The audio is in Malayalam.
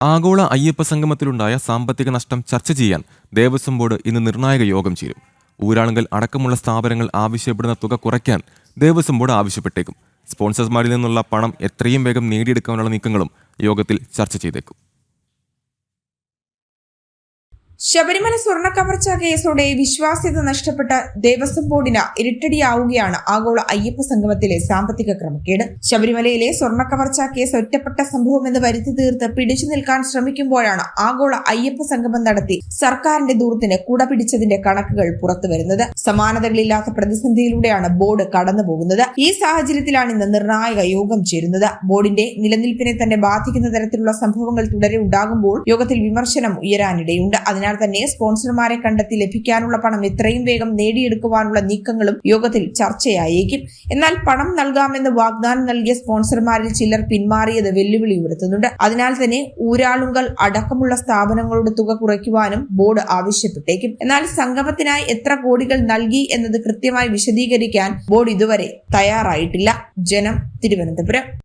ആഗോള അയ്യപ്പ സംഗമത്തിലുണ്ടായ സാമ്പത്തിക നഷ്ടം ചർച്ച ചെയ്യാൻ ദേവസ്വം ബോർഡ് ഇന്ന് നിർണായക യോഗം ചേരും. ഊരാളുങ്കൽ അടക്കമുള്ള സ്ഥാപനങ്ങൾ ആവശ്യപ്പെടുന്ന തുക കുറയ്ക്കാൻ ദേവസ്വം ബോർഡ് ആവശ്യപ്പെട്ടേക്കും. സ്പോൺസർമാരിൽ നിന്നുള്ള പണം എത്രയും വേഗം നേടിയെടുക്കാനുള്ള നീക്കങ്ങളും യോഗത്തിൽ ചർച്ച ചെയ്തേക്കും. ശബരിമല സ്വർണ്ണ കവർച്ചാ കേസോടെ വിശ്വാസ്യത നഷ്ടപ്പെട്ട ദേവസ്വം ബോർഡിന് ഇരുട്ടടിയാവുകയാണ് ആഗോള അയ്യപ്പ സംഗമത്തിലെ സാമ്പത്തിക ക്രമക്കേട്. ശബരിമലയിലെ സ്വർണ്ണ കവർച്ചാ കേസ് ഒറ്റപ്പെട്ട സംഭവമെന്ന് വരുത്തി തീർത്ത് പിടിച്ചു നിൽക്കാൻ ശ്രമിക്കുമ്പോഴാണ് ആഗോള അയ്യപ്പ സംഗമം നടത്തി സർക്കാരിന്റെ ദൂരത്തിന് കുട പിടിച്ചതിന്റെ കണക്കുകൾ പുറത്തുവരുന്നത്. സമാനതകളില്ലാത്ത പ്രതിസന്ധിയിലൂടെയാണ് ബോർഡ് കടന്നുപോകുന്നത്. ഈ സാഹചര്യത്തിലാണ് ഇന്ന് നിർണായക യോഗം ചേരുന്നത്. ബോർഡിന്റെ നിലനിൽപ്പിനെ തന്നെ ബാധിക്കുന്ന തരത്തിലുള്ള സംഭവങ്ങൾ തുടരെ ഉണ്ടാകുമ്പോൾ യോഗത്തിൽ വിമർശനം ഉയരാനിടയുണ്ട്. അതിനാൽ തന്നെ സ്പോൺസർമാരെ കണ്ടെത്തി ലഭിക്കാനുള്ള പണം എത്രയും വേഗം നേടിയെടുക്കുവാനുള്ള നീക്കങ്ങളും യോഗത്തിൽ ചർച്ചയായേക്കും. എന്നാൽ പണം നൽകാമെന്ന് വാഗ്ദാനം നൽകിയ സ്പോൺസർമാരിൽ ചിലർ പിന്മാറിയത് വെല്ലുവിളി ഉയർത്തുന്നുണ്ട്. അതിനാൽ തന്നെ ഊരാളുങ്കൽ അടക്കമുള്ള സ്ഥാപനങ്ങളുടെ തുക കുറയ്ക്കുവാനും ബോർഡ് ആവശ്യപ്പെട്ടേക്കും. എന്നാൽ സംഗമത്തിനായി എത്ര കോടികൾ നൽകി എന്നത് കൃത്യമായി വിശദീകരിക്കാൻ ബോർഡ് ഇതുവരെ തയ്യാറായിട്ടില്ല. ജനം, തിരുവനന്തപുരം.